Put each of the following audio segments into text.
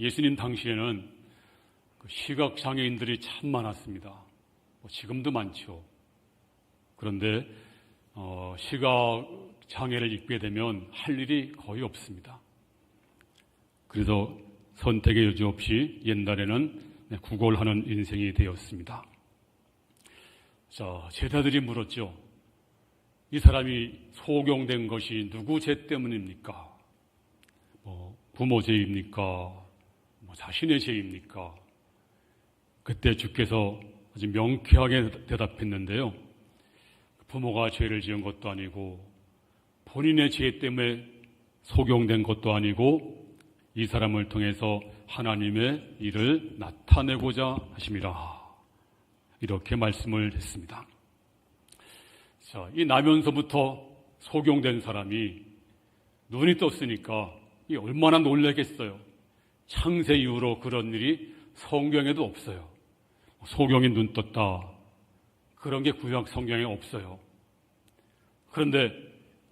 예수님 당시에는 시각장애인들이 참 많았습니다. 지금도 많죠. 그런데 시각장애를 입게 되면 할 일이 거의 없습니다. 그래서 선택의 여지 없이 옛날에는 구걸하는 인생이 되었습니다. 자, 제자들이 물었죠. 이 사람이 소경된 것이 누구 죄 때문입니까? 부모 죄입니까? 자신의 죄입니까? 그때 주께서 아주 명쾌하게 대답했는데요. 부모가 죄를 지은 것도 아니고 본인의 죄 때문에 소경된 것도 아니고 이 사람을 통해서 하나님의 일을 나타내고자 하심이라. 이렇게 말씀을 했습니다. 자, 이 나면서부터 소경된 사람이 눈이 떴으니까 이 얼마나 놀라겠어요. 창세 이후로 그런 일이 성경에도 없어요. 소경이 눈 떴다. 그런 게 구약 성경에 없어요. 그런데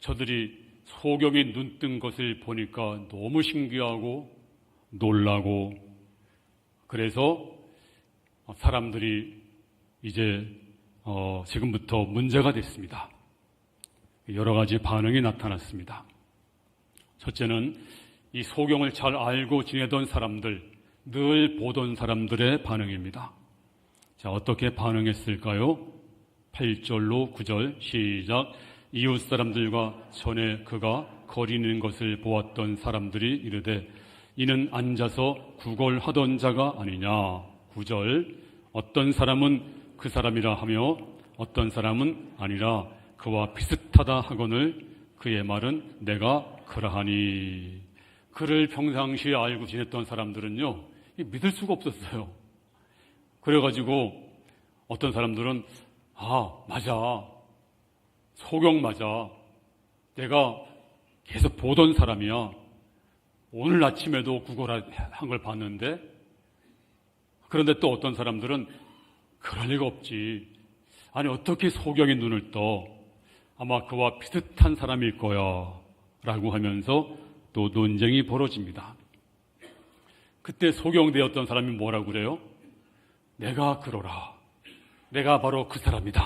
저들이 소경이 눈 뜬 것을 보니까 너무 신기하고 놀라고 그래서 사람들이 이제 지금부터 문제가 됐습니다. 여러 가지 반응이 나타났습니다. 첫째는 이 소경을 잘 알고 지내던 사람들, 늘 보던 사람들의 반응입니다. 자, 어떻게 반응했을까요? 8절로 9절 시작. 이웃 사람들과 전에 그가 거리는 것을 보았던 사람들이 이르되 이는 앉아서 구걸하던 자가 아니냐. 9절. 어떤 사람은 그 사람이라 하며 어떤 사람은 아니라 그와 비슷하다 하거늘 그의 말은 내가 그러하니. 그를 평상시에 알고 지냈던 사람들은요, 믿을 수가 없었어요. 그래가지고 어떤 사람들은 맞아. 소경 맞아. 내가 계속 보던 사람이야. 오늘 아침에도 구걸한 걸 봤는데. 그런데 또 어떤 사람들은 그럴 리가 없지. 아니 어떻게 소경이 눈을 떠. 아마 그와 비슷한 사람일 거야 라고 하면서 또 논쟁이 벌어집니다. 그때 소경되었던 사람이 뭐라고 그래요? 내가 그러라. 내가 바로 그 사람이다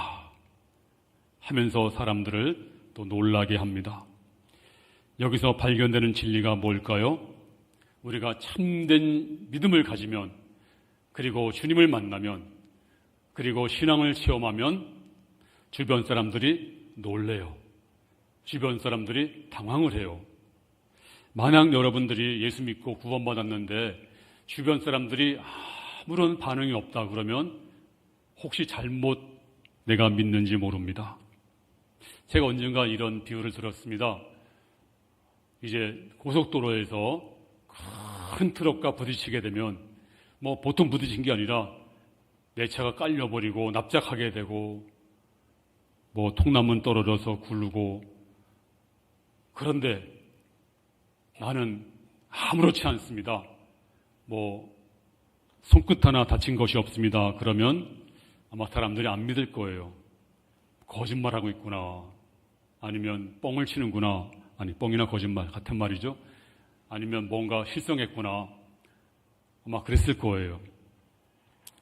하면서 사람들을 또 놀라게 합니다. 여기서 발견되는 진리가 뭘까요? 우리가 참된 믿음을 가지면, 그리고 주님을 만나면, 그리고 신앙을 체험하면 주변 사람들이 놀래요. 주변 사람들이 당황을 해요. 만약 여러분들이 예수 믿고 구원받았는데 주변 사람들이 아무런 반응이 없다 그러면 혹시 잘못 내가 믿는지 모릅니다. 제가 언젠가 이런 비유를 들었습니다. 이제 고속도로에서 큰 트럭과 부딪히게 되면 보통 부딪힌 게 아니라 내 차가 깔려버리고 납작하게 되고 통나무 떨어져서 굴르고. 그런데 나는 아무렇지 않습니다. 손끝 하나 다친 것이 없습니다. 그러면 아마 사람들이 안 믿을 거예요. 거짓말하고 있구나. 아니면 뻥을 치는구나. 아니, 뻥이나 거짓말 같은 말이죠. 아니면 뭔가 실성했구나. 아마 그랬을 거예요.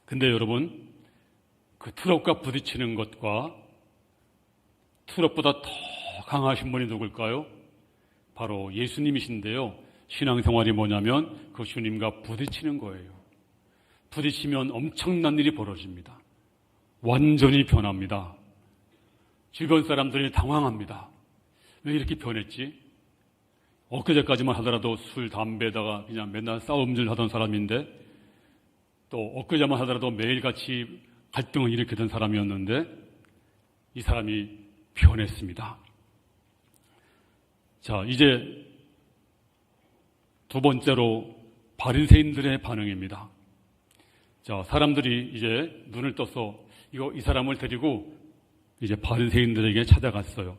근데 여러분, 그 트럭과 부딪히는 것과 트럭보다 더 강하신 분이 누굴까요? 바로 예수님이신데요. 신앙생활이 뭐냐면 그 주님과 부딪히는 거예요. 부딪히면 엄청난 일이 벌어집니다. 완전히 변합니다. 주변 사람들이 당황합니다. 왜 이렇게 변했지? 엊그제까지만 하더라도 술, 담배에다가 그냥 맨날 싸움질 하던 사람인데, 또 엊그제만 하더라도 매일같이 갈등을 일으키던 사람이었는데 이 사람이 변했습니다. 자, 이제 두 번째로 바리새인들의 반응입니다. 자, 사람들이 이제 눈을 떠서 이 사람을 데리고 이제 바리새인들에게 찾아갔어요.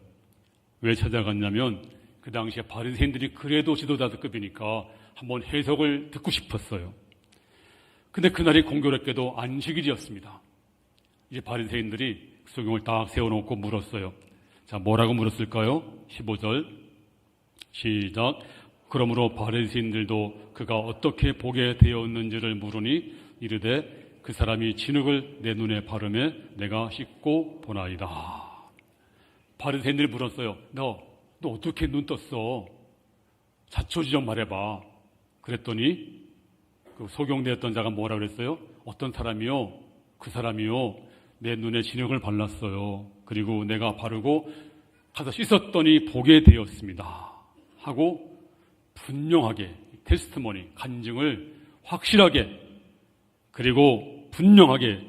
왜 찾아갔냐면 그 당시에 바리새인들이 그래도 지도자급이니까 한번 해석을 듣고 싶었어요. 근데 그날이 공교롭게도 안식일이었습니다. 이제 바리새인들이 소경을 딱 세워놓고 물었어요. 자, 뭐라고 물었을까요? 15절 시작. 그러므로 바리새인들도 그가 어떻게 보게 되었는지를 물으니 이르되 그 사람이 진흙을 내 눈에 바르매 내가 씻고 보나이다. 바리새인들이 물었어요. 너 어떻게 눈 떴어? 자초지종 말해봐. 그랬더니 그 소경되었던 자가 뭐라 그랬어요? 어떤 사람이요? 그 사람이요 내 눈에 진흙을 발랐어요. 그리고 내가 바르고 가서 씻었더니 보게 되었습니다 하고 분명하게 테스트머니, 간증을 확실하게 그리고 분명하게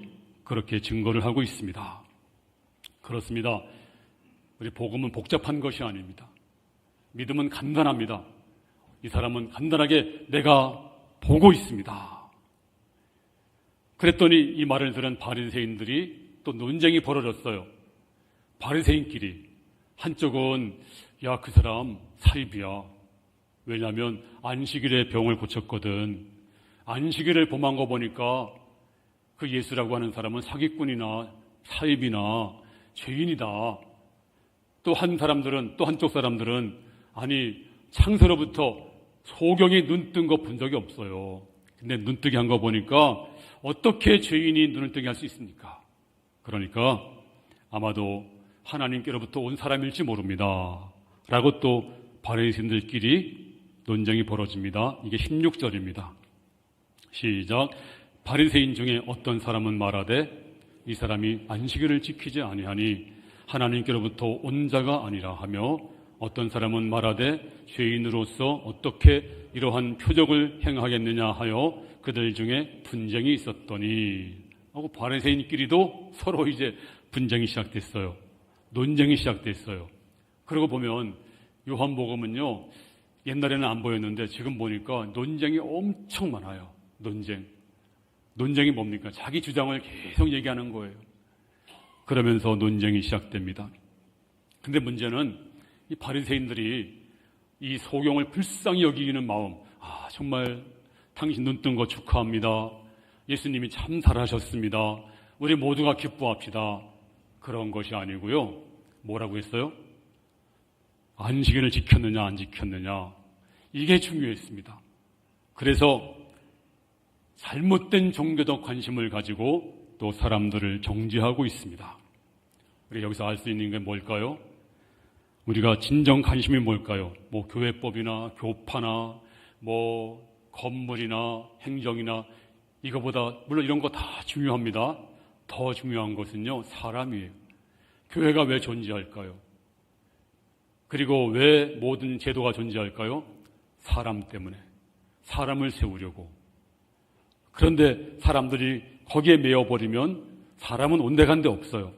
그렇게 증거를 하고 있습니다. 그렇습니다. 우리 복음은 복잡한 것이 아닙니다. 믿음은 간단합니다. 이 사람은 간단하게 내가 보고 있습니다. 그랬더니 이 말을 들은 바리새인들이 또 논쟁이 벌어졌어요. 바리새인끼리 한쪽은 야, 그 사람 사입이야. 왜냐하면 안식일에 병을 고쳤거든. 안식일을 범한 거 보니까 그 예수라고 하는 사람은 사기꾼이나 사입이나 죄인이다. 또 한쪽 사람들은 아니 창세로부터 소경이 눈 뜬 거 본 적이 없어요. 근데 눈뜨게 한 거 보니까 어떻게 죄인이 눈을 뜨게 할 수 있습니까? 그러니까 아마도 하나님께로부터 온 사람일지 모릅니다. 라고 또 바리새인들끼리 논쟁이 벌어집니다. 이게 16절입니다. 시작. 바리새인 중에 어떤 사람은 말하되 이 사람이 안식일을 지키지 아니하니 하나님께로부터 온 자가 아니라 하며 어떤 사람은 말하되 죄인으로서 어떻게 이러한 표적을 행하겠느냐 하여 그들 중에 분쟁이 있었더니 하고 바리새인끼리도 서로 이제 분쟁이 시작됐어요. 논쟁이 시작됐어요. 그러고 보면 요한복음은요, 옛날에는 안 보였는데 지금 보니까 논쟁이 엄청 많아요. 논쟁이 뭡니까? 자기 주장을 계속 얘기하는 거예요. 그러면서 논쟁이 시작됩니다. 근데 문제는 이 바리새인들이 이 소경을 불쌍히 여기는 마음, 정말 당신 눈 뜬 거 축하합니다. 예수님이 참 잘하셨습니다. 우리 모두가 기뻐합시다. 그런 것이 아니고요. 뭐라고 했어요? 안식일을 지켰느냐 안 지켰느냐, 이게 중요했습니다. 그래서 잘못된 종교적 관심을 가지고 또 사람들을 정죄하고 있습니다. 우리가 여기서 알 수 있는 게 뭘까요? 우리가 진정 관심이 뭘까요? 뭐 교회법이나 교파나 뭐 건물이나 행정이나, 이거보다 물론 이런 거 다 중요합니다. 더 중요한 것은요, 사람이에요. 교회가 왜 존재할까요? 그리고 왜 모든 제도가 존재할까요? 사람 때문에. 사람을 세우려고. 그런데 사람들이 거기에 매여버리면 사람은 온데간데 없어요.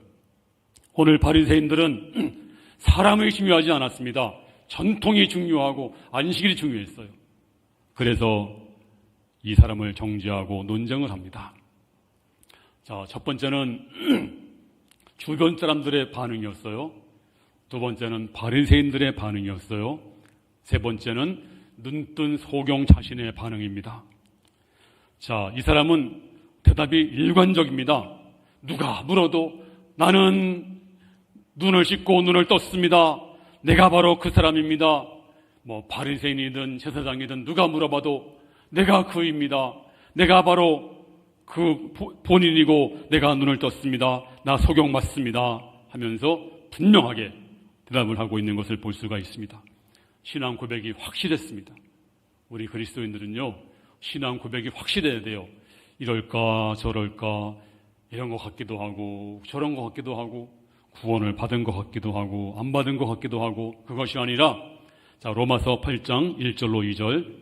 오늘 바리새인들은 사람이 중요하지 않았습니다. 전통이 중요하고 안식일이 중요했어요. 그래서 이 사람을 정죄하고 논쟁을 합니다. 자, 첫 번째는 주변 사람들의 반응이었어요. 두 번째는 바리새인들의 반응이었어요. 세 번째는 눈뜬 소경 자신의 반응입니다. 자, 이 사람은 대답이 일관적입니다. 누가 물어도 나는 눈을 씻고 눈을 떴습니다. 내가 바로 그 사람입니다. 뭐 바리새인이든 제사장이든 누가 물어봐도 내가 그입니다. 내가 바로 그 본인이고 내가 눈을 떴습니다. 나 소경 맞습니다. 하면서 분명하게 대답을 하고 있는 것을 볼 수가 있습니다. 신앙 고백이 확실했습니다. 우리 그리스도인들은요, 신앙 고백이 확실해야 돼요. 이럴까 저럴까 이런 것 같기도 하고 저런 것 같기도 하고 구원을 받은 것 같기도 하고 안 받은 것 같기도 하고, 그것이 아니라 자, 로마서 8장 1절로 2절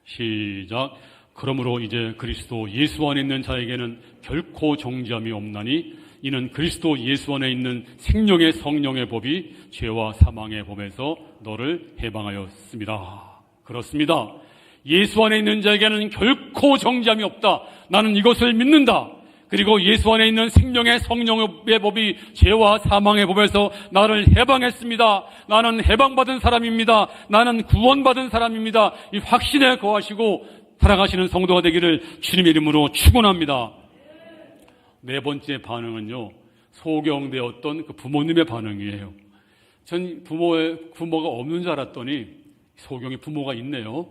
시작. 그러므로 이제 그리스도 예수 안에 있는 자에게는 결코 정죄함이 없나니 이는 그리스도 예수 안에 있는 생명의 성령의 법이 죄와 사망의 법에서 너를 해방하였습니다. 그렇습니다. 예수 안에 있는 자에게는 결코 정죄함이 없다. 나는 이것을 믿는다. 그리고 예수 안에 있는 생명의 성령의 법이 죄와 사망의 법에서 나를 해방했습니다. 나는 해방받은 사람입니다. 나는 구원받은 사람입니다. 이 확신에 거하시고 살아가시는 성도가 되기를 주님의 이름으로 축원합니다. 네 번째 반응은요, 소경되었던 그 부모님의 반응이에요. 전 부모가 없는 줄 알았더니 소경의 부모가 있네요.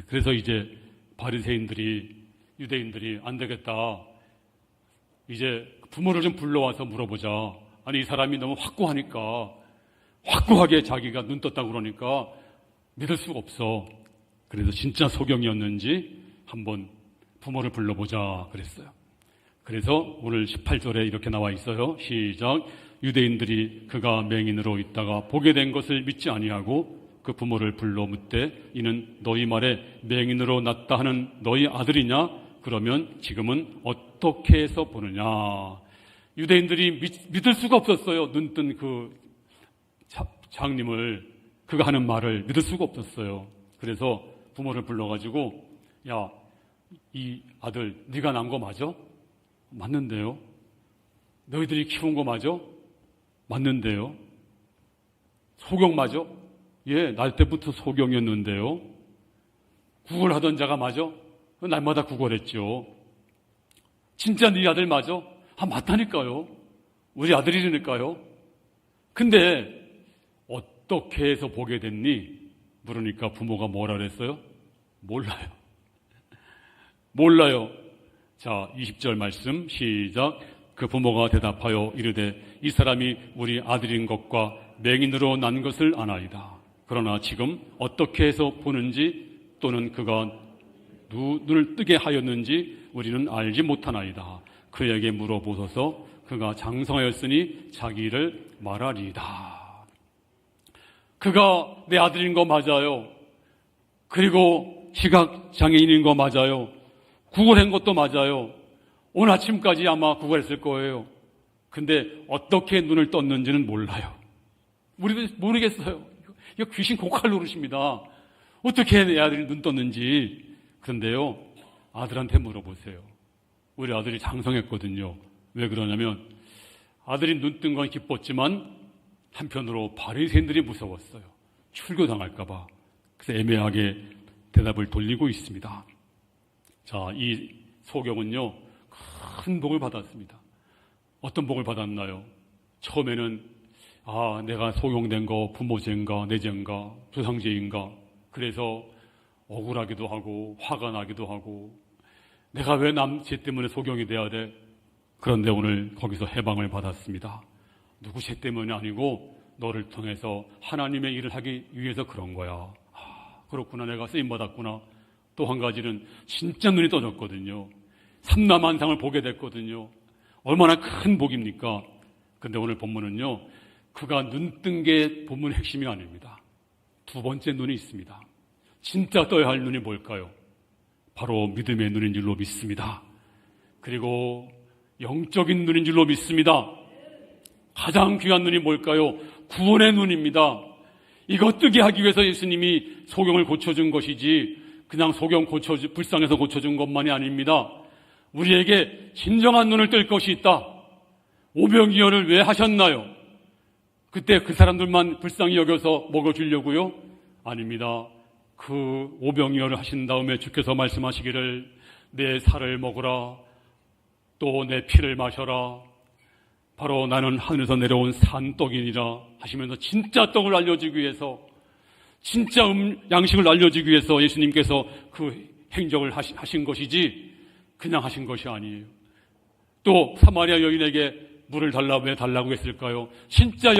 그래서 이제 바리새인들이, 유대인들이 안 되겠다, 이제 부모를 좀 불러와서 물어보자. 아니, 이 사람이 너무 확고하니까, 확고하게 자기가 눈 떴다고 그러니까 믿을 수가 없어. 그래서 진짜 소경이었는지 한번 부모를 불러보자 그랬어요. 그래서 오늘 18절에 이렇게 나와 있어요. 시작. 유대인들이 그가 맹인으로 있다가 보게 된 것을 믿지 아니하고 그 부모를 불러 묻되 이는 너희 말에 맹인으로 났다 하는 너희 아들이냐? 그러면 지금은 어떻게 해서 보느냐? 유대인들이 믿을 수가 없었어요. 눈뜬 그 장님을, 그가 하는 말을 믿을 수가 없었어요. 그래서 부모를 불러가지고, 야, 이 아들 네가 낳은 거 맞아? 맞는데요. 너희들이 키운 거 맞아? 맞는데요. 소경 맞아? 예, 날 때부터 소경이었는데요. 구걸하던 자가 맞아? 날마다 구걸했죠. 진짜 네 아들 맞아? 맞다니까요. 우리 아들이니까요. 근데 어떻게 해서 보게 됐니? 물으니까 부모가 뭐라 그랬어요? 몰라요. 몰라요. 자, 20절 말씀 시작. 그 부모가 대답하여 이르되 이 사람이 우리 아들인 것과 맹인으로 난 것을 아나이다. 그러나 지금 어떻게 해서 보는지 또는 그가 눈을 뜨게 하였는지 우리는 알지 못하나이다. 그에게 물어보소서. 그가 장성하였으니 자기 일을 말하리이다. 그가 내 아들인 거 맞아요. 그리고 시각장애인인 거 맞아요. 구걸한 것도 맞아요. 오늘 아침까지 아마 구걸했을 거예요. 근데 어떻게 눈을 떴는지는 몰라요. 우리도 모르겠어요. 이거 귀신 고칼 노릇입니다. 어떻게 내 아들이 눈 떴는지. 그런데요, 아들한테 물어보세요. 우리 아들이 장성했거든요. 왜 그러냐면 아들이 눈 뜬 건 기뻤지만 한편으로 바리새인들이 무서웠어요. 출교당할까 봐. 그래서 애매하게 대답을 돌리고 있습니다. 자, 이 소경은요, 큰 복을 받았습니다. 어떤 복을 받았나요? 처음에는 내가 소경된 거 부모 죄인가 내 죄인가 조상 죄인가, 그래서 억울하기도 하고 화가 나기도 하고 내가 왜 남 죄 때문에 소경이 돼야 돼? 그런데 오늘 거기서 해방을 받았습니다. 누구 죄 때문이 아니고 너를 통해서 하나님의 일을 하기 위해서 그런 거야. 그렇구나, 내가 쓰임받았구나. 또 한 가지는 진짜 눈이 떠졌거든요. 삼라만상을 보게 됐거든요. 얼마나 큰 복입니까? 근데 오늘 본문은요, 그가 눈 뜬 게 본문 핵심이 아닙니다. 두 번째 눈이 있습니다. 진짜 떠야 할 눈이 뭘까요? 바로 믿음의 눈인 줄로 믿습니다. 그리고 영적인 눈인 줄로 믿습니다. 가장 귀한 눈이 뭘까요? 구원의 눈입니다. 이거 뜨게 하기 위해서 예수님이 소경을 고쳐준 것이지 그냥 소경 불쌍해서 고쳐준 것만이 아닙니다. 우리에게 진정한 눈을 뜰 것이 있다. 오병이어를 왜 하셨나요? 그때 그 사람들만 불쌍히 여겨서 먹어주려고요? 아닙니다. 그 오병이어를 하신 다음에 주께서 말씀하시기를 내 살을 먹으라, 또 내 피를 마셔라, 바로 나는 하늘에서 내려온 산떡이니라 하시면서 진짜 떡을 알려주기 위해서, 진짜 양식을 알려주기 위해서 예수님께서 그 행적을 하신 것이지 그냥 하신 것이 아니에요. 또 사마리아 여인에게 물을 왜 달라고 했을까요? 진짜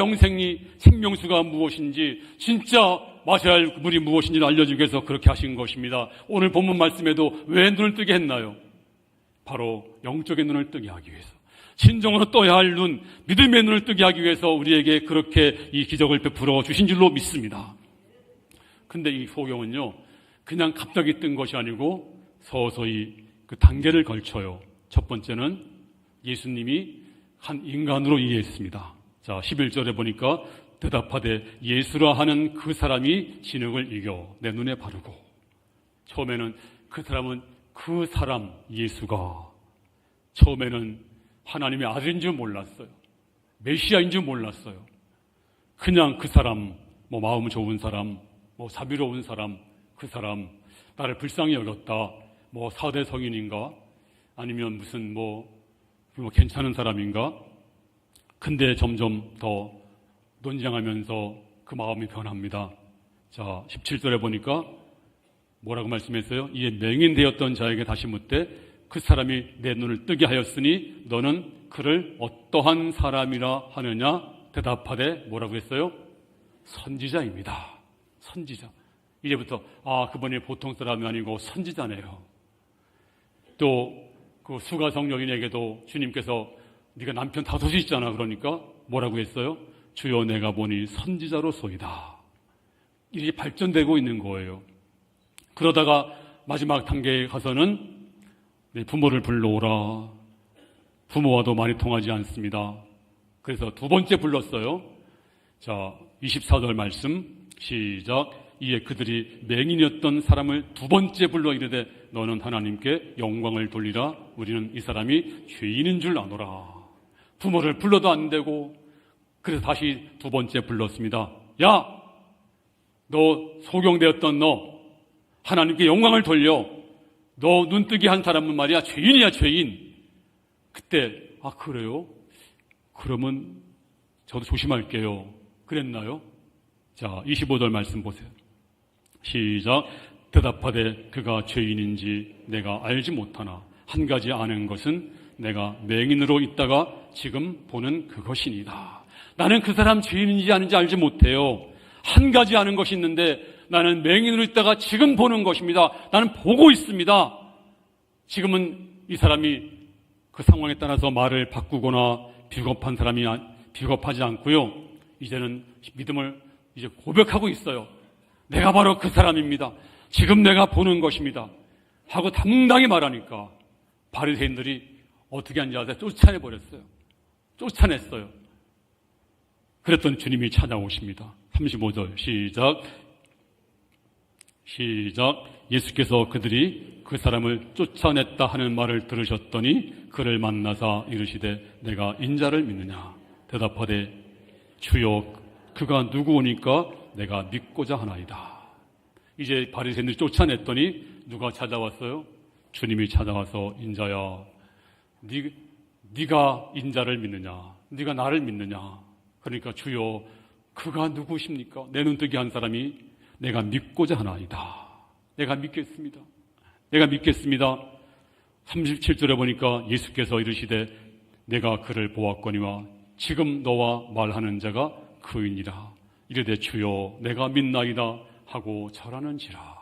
생명수가 무엇인지, 진짜 마셔야 할 물이 무엇인지를 알려주기 위해서 그렇게 하신 것입니다. 오늘 본문 말씀에도 왜 눈을 뜨게 했나요? 바로 영적인 눈을 뜨게 하기 위해서, 진정으로 떠야 할 눈, 믿음의 눈을 뜨게 하기 위해서 우리에게 그렇게 이 기적을 베풀어 주신 줄로 믿습니다. 근데 이 소경은요, 그냥 갑자기 뜬 것이 아니고 서서히 그 단계를 걸쳐요. 첫 번째는 예수님이 한 인간으로 이해했습니다. 자, 11절에 보니까 대답하되 예수라 하는 그 사람이 진흙을 이겨 내 눈에 바르고. 처음에는 그 사람 예수가 처음에는 하나님의 아들인 줄 몰랐어요. 메시아인 줄 몰랐어요. 그냥 그 사람, 마음 좋은 사람, 자비로운 사람, 그 사람 나를 불쌍히 여겼다. 사대 성인인가? 아니면 무슨 괜찮은 사람인가? 근데 점점 더 논쟁하면서 그 마음이 변합니다. 자, 17절에 보니까 뭐라고 말씀했어요? 이에 맹인되었던 자에게 다시 묻되 그 사람이 내 눈을 뜨게 하였으니 너는 그를 어떠한 사람이라 하느냐? 대답하되 뭐라고 했어요? 선지자입니다. 선지자. 이제부터 그분이 보통 사람이 아니고 선지자네요. 또 그 수가성여인에게도 주님께서 네가 남편 5이 있잖아. 그러니까 뭐라고 했어요? 주여 내가 보니 선지자로소이다. 이렇게 발전되고 있는 거예요. 그러다가 마지막 단계에 가서는 부모를 불러오라. 부모와도 많이 통하지 않습니다. 그래서 두 번째 불렀어요. 자, 24절 말씀 시작. 이에 그들이 맹인이었던 사람을 두 번째 불러 이르되 너는 하나님께 영광을 돌리라. 우리는 이 사람이 죄인인 줄 아노라. 부모를 불러도 안 되고 그래서 다시 두 번째 불렀습니다. 야, 너 소경되었던 너 하나님께 영광을 돌려. 너 눈뜨기 한 사람은 말이야 죄인이야 죄인. 그때 그래요? 그러면 저도 조심할게요. 그랬나요? 자, 25절 말씀 보세요. 시작. 대답하되 그가 죄인인지 내가 알지 못하나 한 가지 아는 것은 내가 맹인으로 있다가 지금 보는 그것이니이다. 나는 그 사람 죄인인지 아닌지 알지 못해요. 한 가지 아는 것이 있는데 나는 맹인으로 있다가 지금 보는 것입니다. 나는 보고 있습니다. 지금은 이 사람이 그 상황에 따라서 말을 바꾸거나 비겁하지 않고요. 이제는 믿음을 이제 고백하고 있어요. 내가 바로 그 사람입니다. 지금 내가 보는 것입니다. 하고 당당히 말하니까 바리새인들이 어떻게 한지 아세요? 쫓아내버렸어요. 쫓아냈어요. 그랬더니 주님이 찾아오십니다. 35절 시작. 예수께서 그들이 그 사람을 쫓아냈다 하는 말을 들으셨더니 그를 만나사 이르시되 내가 인자를 믿느냐? 대답하되 주여 그가 누구오니까 내가 믿고자 하나이다. 이제 바리새인들이 쫓아냈더니 누가 찾아왔어요? 주님이 찾아와서 인자야 네가 인자를 믿느냐? 네가 나를 믿느냐? 그러니까 주여 그가 누구십니까? 내 눈뜨기 한 사람이 내가 믿고자 하나이다. 내가 믿겠습니다. 37절에 보니까 예수께서 이르시되 내가 그를 보았거니와 지금 너와 말하는 자가 그이니라. 이르되 주여 내가 믿나이다 하고 절하는지라.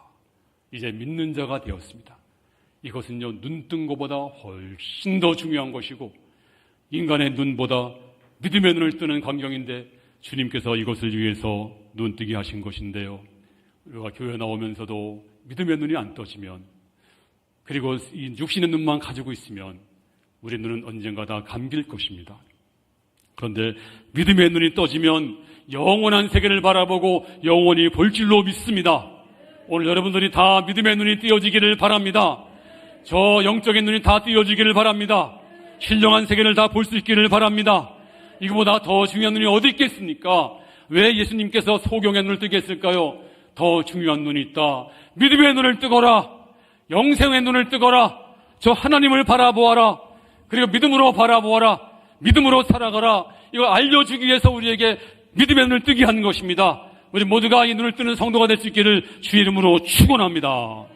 이제 믿는 자가 되었습니다. 이것은요 눈뜬 것보다 훨씬 더 중요한 것이고 인간의 눈보다 믿음의 눈을 뜨는 광경인데 주님께서 이것을 위해서 눈뜨게 하신 것인데요. 우리가 교회 나오면서도 믿음의 눈이 안 떠지면 그리고 이 육신의 눈만 가지고 있으면 우리 눈은 언젠가 다 감길 것입니다. 그런데 믿음의 눈이 떠지면 영원한 세계를 바라보고 영원히 볼 줄로 믿습니다. 오늘 여러분들이 다 믿음의 눈이 띄어지기를 바랍니다. 저 영적인 눈이 다 띄어지기를 바랍니다. 신령한 세계를 다 볼 수 있기를 바랍니다. 이거보다 더 중요한 눈이 어디 있겠습니까? 왜 예수님께서 소경의 눈을 뜨게 했을까요? 더 중요한 눈이 있다. 믿음의 눈을 뜨거라. 영생의 눈을 뜨거라. 저 하나님을 바라보아라. 그리고 믿음으로 바라보아라. 믿음으로 살아가라. 이걸 알려주기 위해서 우리에게 믿음의 눈을 뜨게 한 것입니다. 우리 모두가 이 눈을 뜨는 성도가 될 수 있기를 주의 이름으로 축원합니다.